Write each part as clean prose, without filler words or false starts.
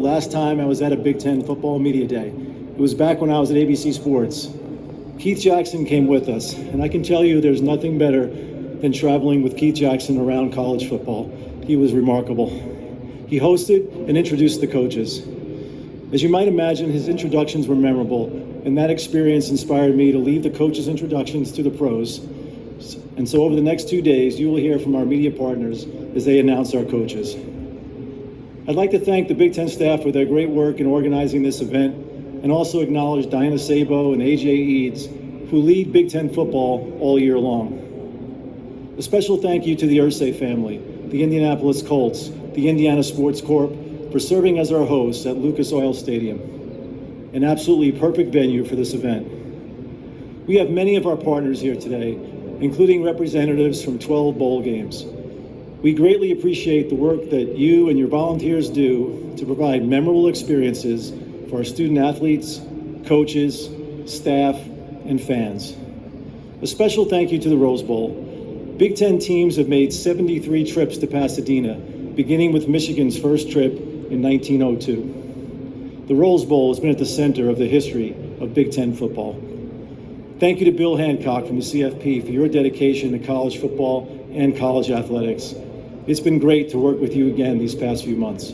last time I was at a Big Ten football media day. It was back when I was at ABC Sports. Keith Jackson came with us, and I can tell you there's nothing better than traveling with Keith Jackson around college football. He was remarkable. He hosted and introduced the coaches. As you might imagine, his introductions were memorable, and that experience inspired me to leave the coaches' introductions to the pros. And so over the next 2 days, you will hear from our media partners as they announce our coaches. I'd like to thank the Big Ten staff for their great work in organizing this event, and also acknowledge Diana Sabo and AJ Eads, who lead Big Ten football all year long. A special thank you to the Irsay family, the Indianapolis Colts, the Indiana Sports Corp, for serving as our hosts at Lucas Oil Stadium, an absolutely perfect venue for this event. We have many of our partners here today, including representatives from 12 bowl games. We greatly appreciate the work that you and your volunteers do to provide memorable experiences for our student athletes, coaches, staff, and fans. A special thank you to the Rose Bowl. Big Ten teams have made 73 trips to Pasadena, beginning with Michigan's first trip in 1902. The Rose Bowl has been at the center of the history of Big Ten football. Thank you to Bill Hancock from the CFP for your dedication to college football and college athletics. It's been great to work with you again these past few months.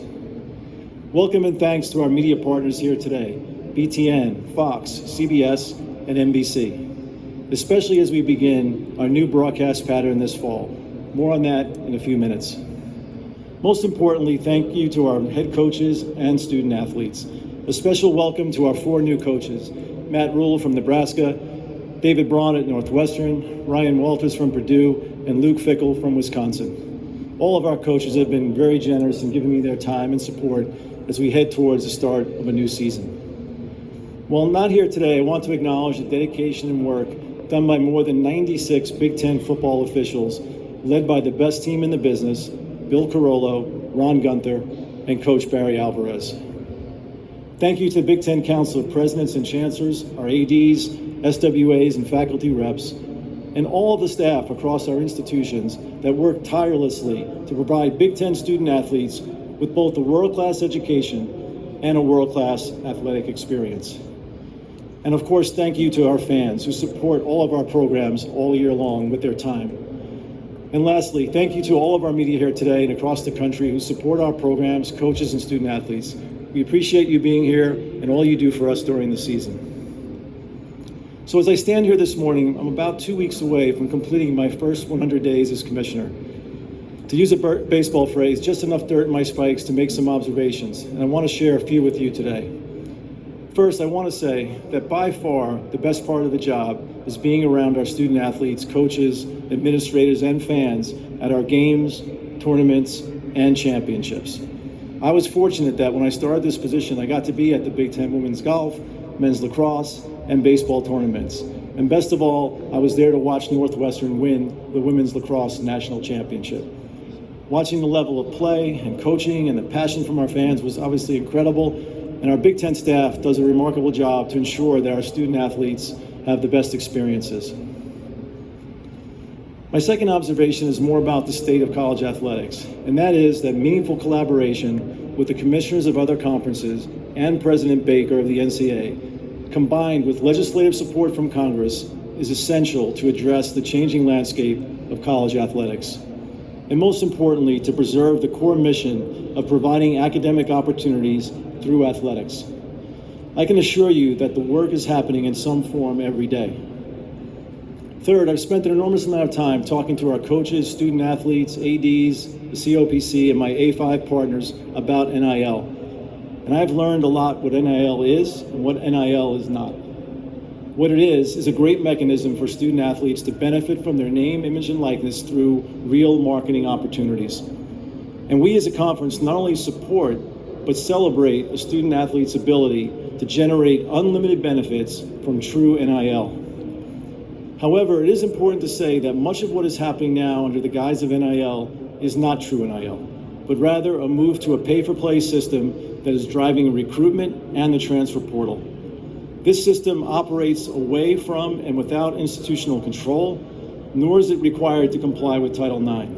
Welcome and thanks to our media partners here today, BTN, Fox, CBS, and NBC, especially as we begin our new broadcast pattern this fall. More on that in a few minutes. Most importantly, thank you to our head coaches and student athletes. A special welcome to our 4 new coaches, Matt Rule from Nebraska, David Braun at Northwestern, Ryan Walters from Purdue, and Luke Fickle from Wisconsin. All of our coaches have been very generous in giving me their time and support as we head towards the start of a new season. While I'm not here today, I want to acknowledge the dedication and work done by more than 96 Big Ten football officials, led by the best team in the business, Bill Carollo, Ron Gunther, and Coach Barry Alvarez. Thank you to the Big Ten Council of Presidents and Chancellors, our ADs, SWAs, and faculty reps, and all of the staff across our institutions that work tirelessly to provide Big Ten student athletes with both a world-class education and a world-class athletic experience. And of course, thank you to our fans who support all of our programs all year long with their time. And lastly, thank you to all of our media here today and across the country who support our programs, coaches, and student athletes. We appreciate you being here and all you do for us during the season. So as I stand here this morning, I'm about 2 weeks away from completing my first 100 days as commissioner. To use a baseball phrase, just enough dirt in my spikes to make some observations, and I want to share a few with you today. First, I want to say that by far the best part of the job is being around our student athletes, coaches, administrators, and fans at our games, tournaments, and championships. I was fortunate that when I started this position, I got to be at the Big Ten women's golf, men's lacrosse, and baseball tournaments. And best of all, I was there to watch Northwestern win the women's lacrosse national championship. Watching the level of play and coaching and the passion from our fans was obviously incredible, and our Big Ten staff does a remarkable job to ensure that our student athletes have the best experiences. My second observation is more about the state of college athletics, and that is that meaningful collaboration with the commissioners of other conferences and President Baker of the NCAA, combined with legislative support from Congress, is essential to address the changing landscape of college athletics. And most importantly, to preserve the core mission of providing academic opportunities through athletics. I can assure you that the work is happening in some form every day. Third, I've spent an enormous amount of time talking to our coaches, student athletes, ADs, the COPC, and my A5 partners about NIL. And I've learned a lot what NIL is and what NIL is not. What it is a great mechanism for student athletes to benefit from their name, image, and likeness through real marketing opportunities. And we as a conference not only support, but celebrate a student athlete's ability to generate unlimited benefits from true NIL. However, it is important to say that much of what is happening now under the guise of NIL is not true NIL, but rather a move to a pay-for-play system that is driving recruitment and the transfer portal. This system operates away from and without institutional control, nor is it required to comply with Title IX.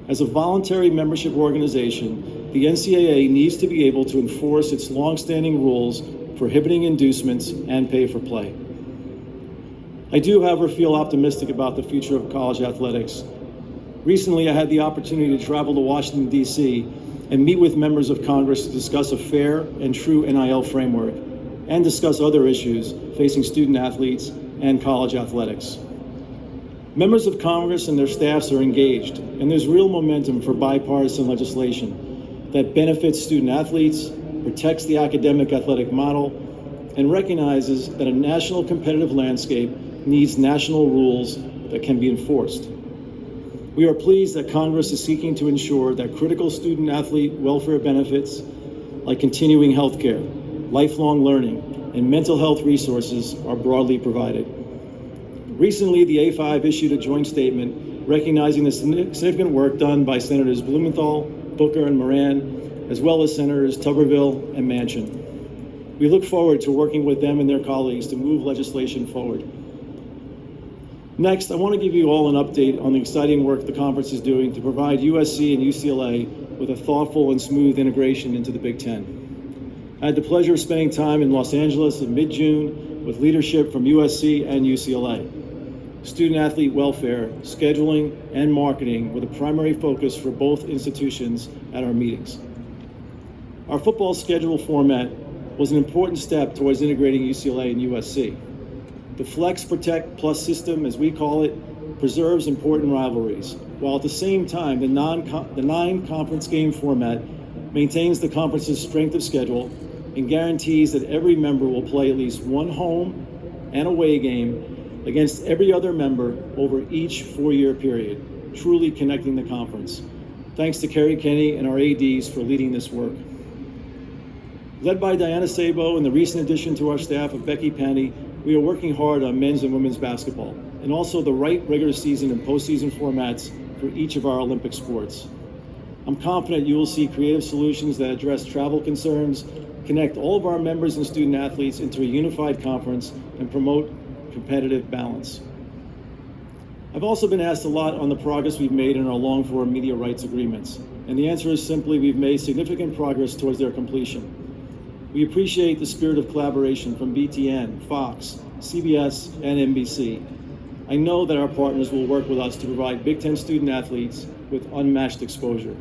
As a voluntary membership organization, the NCAA needs to be able to enforce its longstanding rules prohibiting inducements and pay for play. I do, however, feel optimistic about the future of college athletics. Recently, I had the opportunity to travel to Washington, D.C. and meet with members of Congress to discuss a fair and true NIL framework and discuss other issues facing student athletes and college athletics. Members of Congress and their staffs are engaged, and there's real momentum for bipartisan legislation that benefits student athletes, protects the academic athletic model, and recognizes that a national competitive landscape needs national rules that can be enforced. We are pleased that Congress is seeking to ensure that critical student athlete welfare benefits like continuing health care, lifelong learning, and mental health resources are broadly provided. Recently, the A5 issued a joint statement recognizing the significant work done by Senators Blumenthal, Booker, and Moran, as well as Senators Tuberville and Manchin. We look forward to working with them and their colleagues to move legislation forward. Next, I want to give you all an update on the exciting work the conference is doing to provide USC and UCLA with a thoughtful and smooth integration into the Big Ten. I had the pleasure of spending time in Los Angeles in mid-June with leadership from USC and UCLA. Student athlete welfare, scheduling, and marketing were the primary focus for both institutions at our meetings. Our football schedule format was an important step towards integrating UCLA and USC. The Flex Protect Plus system, as we call it, preserves important rivalries, while at the same time the nine-conference game format maintains the conference's strength of schedule and guarantees that every member will play at least one home and away game against every other member over each four-year period, truly connecting the conference. Thanks to Kerry Kenny and our ADs for leading this work. Led by Diana Sabo and the recent addition to our staff of Becky Penny, we are working hard on men's and women's basketball, and also the right regular season and postseason formats for each of our Olympic sports. I'm confident you will see creative solutions that address travel concerns, connect all of our members and student athletes into a unified conference, and promote competitive balance. I've also been asked a lot on the progress we've made in our long-form media rights agreements, and the answer is simply we've made significant progress towards their completion. We appreciate the spirit of collaboration from BTN, Fox, CBS, and NBC. I know that our partners will work with us to provide Big Ten student athletes with unmatched exposure.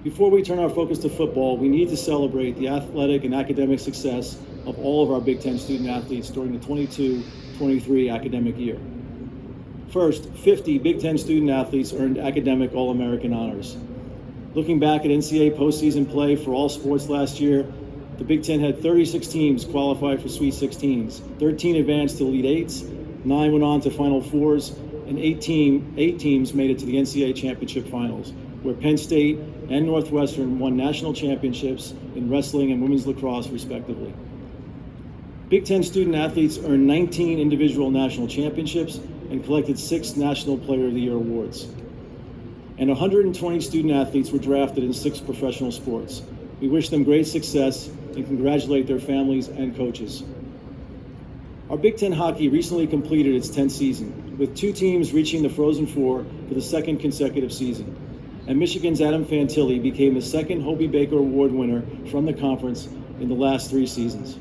Before we turn our focus to football, we need to celebrate the athletic and academic success of all of our Big Ten student athletes during the 22-23 academic year. First, 50 Big Ten student athletes earned academic All-American honors. Looking back at NCAA postseason play for all sports last year, the Big Ten had 36 teams qualify for Sweet 16s, 13 advanced to Elite Eights, 9 went on to Final Fours, and 8 teams made it to the NCAA Championship Finals, where Penn State and Northwestern won national championships in wrestling and women's lacrosse, respectively. Big Ten student athletes earned 19 individual national championships and collected 6 National Player of the Year awards. And 120 student athletes were drafted in 6 professional sports. We wish them great success and congratulate their families and coaches. Our Big Ten hockey recently completed its 10th season, with 2 teams reaching the Frozen Four for the 2nd consecutive season. And Michigan's Adam Fantilli became the 2nd Hobey Baker Award winner from the conference in the last 3 seasons.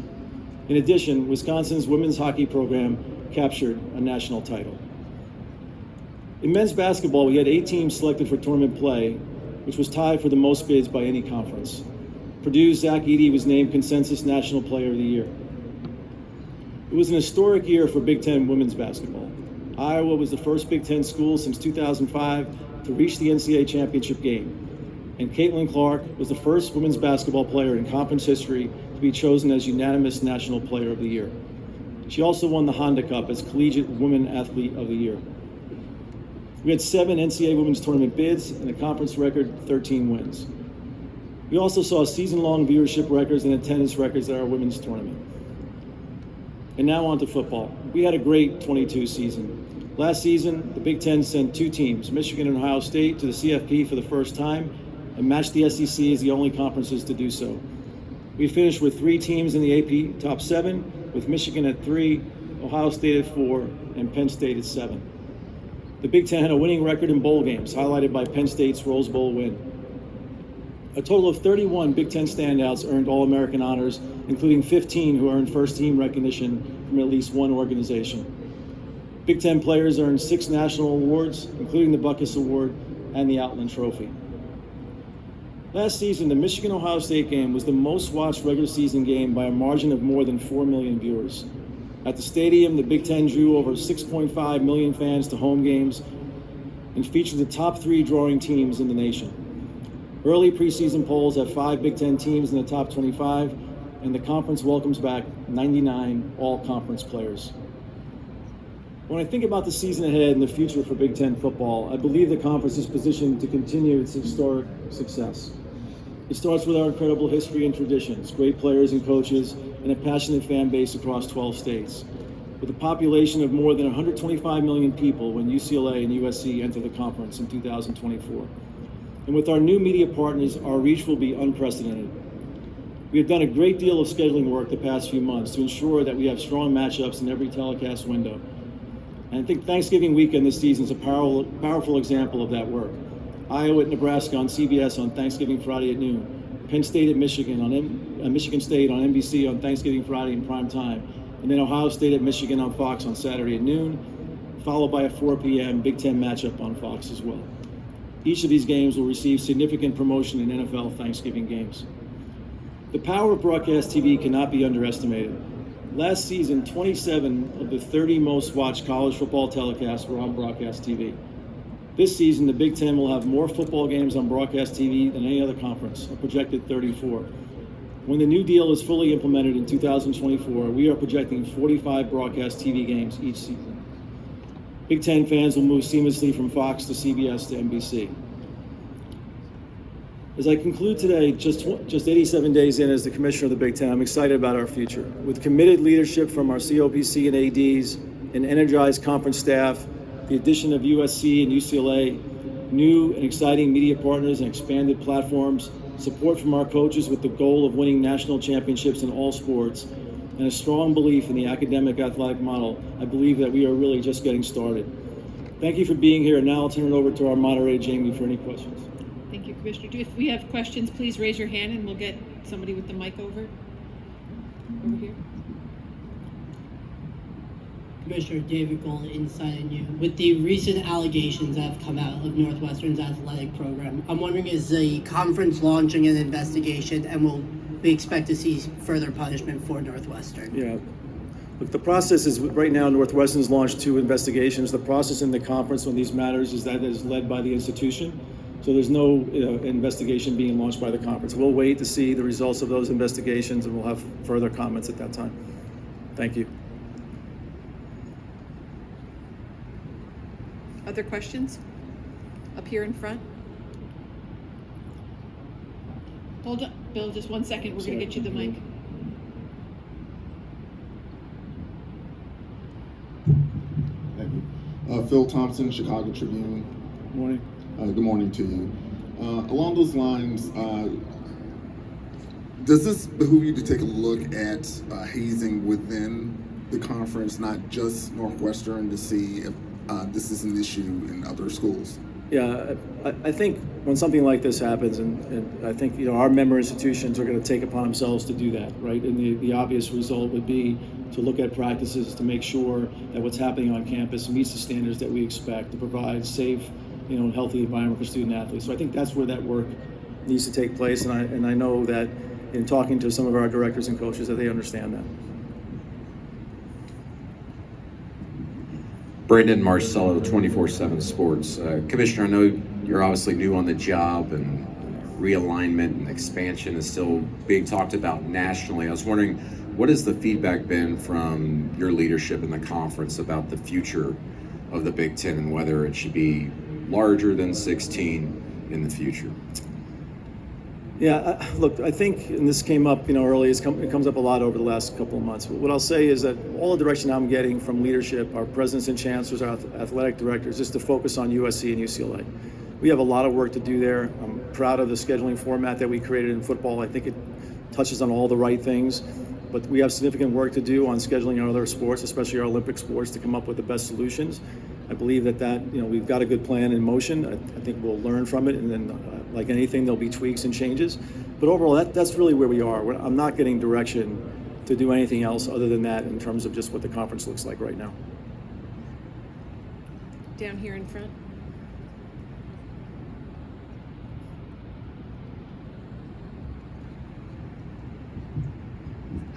In addition, Wisconsin's women's hockey program captured a national title. In men's basketball, we had 8 teams selected for tournament play, which was tied for the most bids by any conference. Purdue's Zach Edey was named Consensus National Player of the Year. It was an historic year for Big Ten women's basketball. Iowa was the first Big Ten school since 2005 to reach the NCAA championship game. And Caitlin Clark was the first women's basketball player in conference history to be chosen as unanimous National Player of the Year. She also won the Honda Cup as Collegiate Women Athlete of the Year. We had 7 NCAA women's tournament bids and a conference record 13 wins. We also saw season-long viewership records and attendance records at our women's tournament. And now on to football. We had a great 22 season. Last season, the Big Ten sent 2 teams, Michigan and Ohio State, to the CFP for the first time and matched the SEC as the only conferences to do so. We finished with 3 teams in the AP top 7, with Michigan at 3, Ohio State at 4, and Penn State at 7. The Big Ten had a winning record in bowl games, highlighted by Penn State's Rose Bowl win. A total of 31 Big Ten standouts earned All-American honors, including 15 who earned first-team recognition from at least one organization. Big Ten players earned 6 national awards, including the Buckus Award and the Outland Trophy. Last season, the Michigan-Ohio State game was the most watched regular season game by a margin of more than 4 million viewers. At the stadium, the Big Ten drew over 6.5 million fans to home games and featured the top 3 drawing teams in the nation. Early preseason polls have 5 Big Ten teams in the top 25, and the conference welcomes back 99 all-conference players. When I think about the season ahead and the future for Big Ten football, I believe the conference is positioned to continue its historic success. It starts with our incredible history and traditions, great players and coaches, and a passionate fan base across 12 states. With a population of more than 125 million people when UCLA and USC enter the conference in 2024. And with our new media partners, our reach will be unprecedented. We have done a great deal of scheduling work the past few months to ensure that we have strong matchups in every telecast window. And I think Thanksgiving weekend this season is a powerful example of that work. Iowa at Nebraska on CBS on Thanksgiving Friday at noon. Penn State at Michigan on Michigan State on NBC on Thanksgiving Friday in prime time. And then Ohio State at Michigan on Fox on Saturday at noon, followed by a 4 p.m. Big Ten matchup on Fox as well. Each of these games will receive significant promotion in NFL Thanksgiving games. The power of broadcast TV cannot be underestimated. Last season, 27 of the 30 most watched college football telecasts were on broadcast TV. This season, the Big Ten will have more football games on broadcast TV than any other conference, a projected 34. When the new deal is fully implemented in 2024, we are projecting 45 broadcast TV games each season. Big Ten fans will move seamlessly from Fox to CBS to NBC. As I conclude today, just 87 days in as the commissioner of the Big Ten, I'm excited about our future. With committed leadership from our COPC and ADs, an energized conference staff, the addition of USC and UCLA, new and exciting media partners and expanded platforms, support from our coaches with the goal of winning national championships in all sports, and a strong belief in the academic athletic model, I believe that we are really just getting started. Thank you for being here, and now I'll turn it over to our moderator, Jamie, for any questions. Thank you, Commissioner. If we have questions, please raise your hand and we'll get somebody with the mic over here. Commissioner David Gold, Inside and You. With the recent allegations that have come out of Northwestern's athletic program, I'm wondering, is the conference launching an investigation, and will we expect to see further punishment for Northwestern? Yeah. Look, the process is, right now, Northwestern's launched 2 investigations. The process in the conference on these matters is led by the institution. So there's no investigation being launched by the conference. We'll wait to see the results of those investigations, and we'll have further comments at that time. Thank you. Other questions? Up here in front? Hold on, Bill, just 1 second. We're going to get you the mic. Thank you. Phil Thompson, Chicago Tribune. Morning. Good morning to you. Along those lines, does this behoove you to take a look at hazing within the conference, not just Northwestern, to see if this is an issue in other schools? Yeah, I think when something like this happens, and I think our member institutions are going to take upon themselves to do that, right? And the obvious result would be to look at practices to make sure that what's happening on campus meets the standards that we expect to provide safe, and healthy environment for student athletes. So I think that's where that work needs to take place, and I know that in talking to some of our directors and coaches that they understand that. Brandon Marcello, 24/7 Sports. Commissioner, I know you're obviously new on the job, and realignment and expansion is still being talked about nationally. I was wondering, what has the feedback been from your leadership in the conference about the future of the Big Ten and whether it should be larger than 16 in the future? Yeah, look, I think, and this came up, early, it comes up a lot over the last couple of months. But what I'll say is that all the direction I'm getting from leadership, our presidents and chancellors, our athletic directors, is to focus on USC and UCLA. We have a lot of work to do there. I'm proud of the scheduling format that we created in football. I think it touches on all the right things, but we have significant work to do on scheduling our other sports, especially our Olympic sports, to come up with the best solutions. I believe that we've got a good plan in motion. I think we'll learn from it and then Like anything, there'll be tweaks and changes. But overall, that's really where we are. I'm not getting direction to do anything else other than that in terms of just what the conference looks like right now. Down here in front.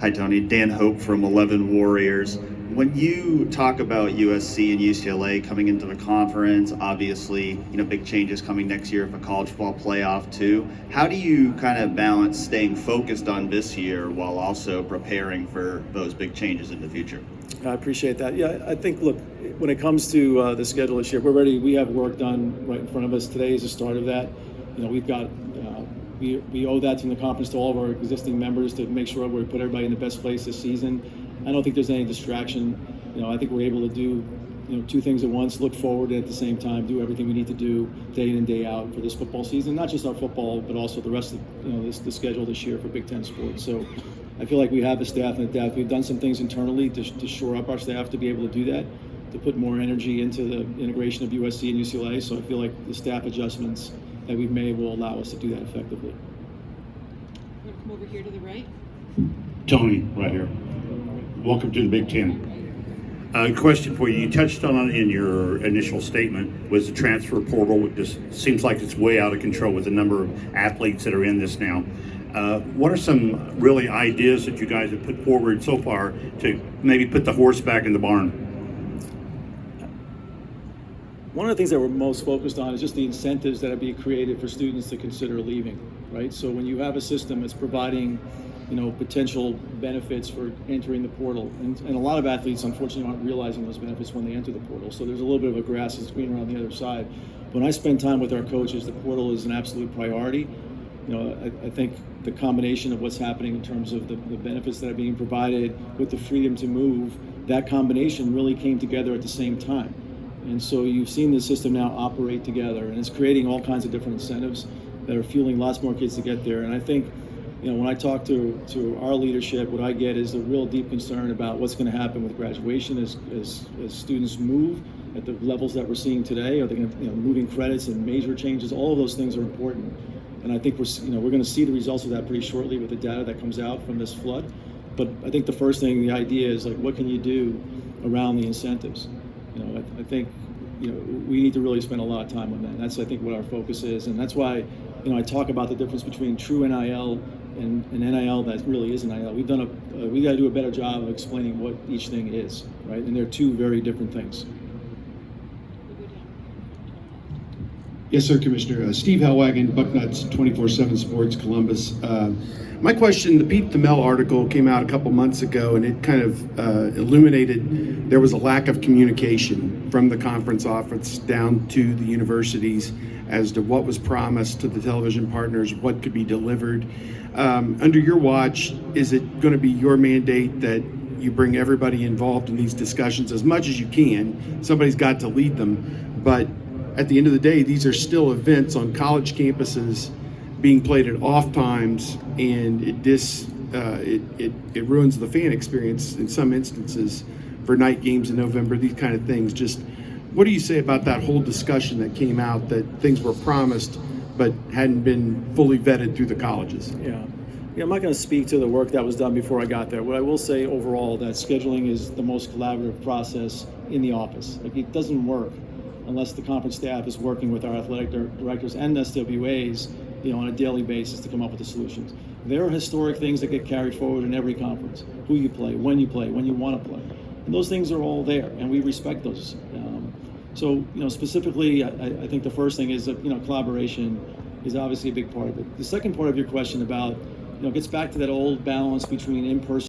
Hi, Tony. Dan Hope from 11 Warriors. When you talk about USC and UCLA coming into the conference, obviously, big changes coming next year for college football playoff too. How do you kind of balance staying focused on this year while also preparing for those big changes in the future? I appreciate that. Yeah, I think, look, when it comes to the schedule this year, we're ready. We have work done right in front of us. Today is the start of that. We've got we owe that to the conference to all of our existing members to make sure we put everybody in the best place this season. I don't think there's any distraction. I think we're able to do two things at once, look forward and at the same time do everything we need to do day in and day out for this football season, not just our football, but also the rest of the schedule this year for Big Ten sports. So I feel like we have the staff and the depth. We've done some things internally to shore up our staff to be able to do that, to put more energy into the integration of USC and UCLA. So I feel like the staff adjustments that we've made will allow us to do that effectively. We're going to come over here to the right. Tony, right here. Welcome to the Big Ten. Question for you. You touched on it in your initial statement, was the transfer portal. It just seems like it's way out of control with the number of athletes that are in this now. What are some really ideas that you guys have put forward so far to maybe put the horse back in the barn? One of the things that we're most focused on is just the incentives that are being created for students to consider leaving, right? So when you have a system that's providing, potential benefits for entering the portal, and a lot of athletes unfortunately aren't realizing those benefits when they enter the portal. So there's a little bit of a grass that's greener on the other side. When I spend time with our coaches, the portal is an absolute priority. I think the combination of what's happening in terms of the benefits that are being provided with the freedom to move, that combination really came together at the same time. And so you've seen the system now operate together, and it's creating all kinds of different incentives that are fueling lots more kids to get there. And I think, when I talk to our leadership, what I get is a real deep concern about what's going to happen with graduation as students move at the levels that we're seeing today. Are they going to, moving credits and major changes? All of those things are important. And I think we're going to see the results of that pretty shortly with the data that comes out from this flood. But I think the first thing, the idea is what can you do around the incentives? I think we need to really spend a lot of time on that. That's, I think, what our focus is, and that's why I talk about the difference between true NIL and NIL that really is NIL. We got to do a better job of explaining what each thing is, right? And they're two very different things. Yes, sir, Commissioner. Steve Hellwagon, Bucknuts, 24/7 Sports, Columbus. My question, the Pete Thamel article came out a couple months ago, and it kind of illuminated there was a lack of communication from the conference office down to the universities as to what was promised to the television partners, what could be delivered. Under your watch, is it going to be your mandate that you bring everybody involved in these discussions as much as you can? Somebody's got to lead them, but at the end of the day, these are still events on college campuses being played at off times, and it ruins the fan experience in some instances for night games in November, these kind of things. Just what do you say about that whole discussion that came out that things were promised but hadn't been fully vetted through the colleges? Yeah, I'm not going to speak to the work that was done before I got there. What I will say overall, that scheduling is the most collaborative process in the office. It doesn't work unless the conference staff is working with our athletic directors and SWAs, on a daily basis to come up with the solutions. There are historic things that get carried forward in every conference: who you play, when you want to play, and those things are all there, and we respect those. So, specifically, I think the first thing is that collaboration is obviously a big part of it. The second part of your question about gets back to that old balance between in-person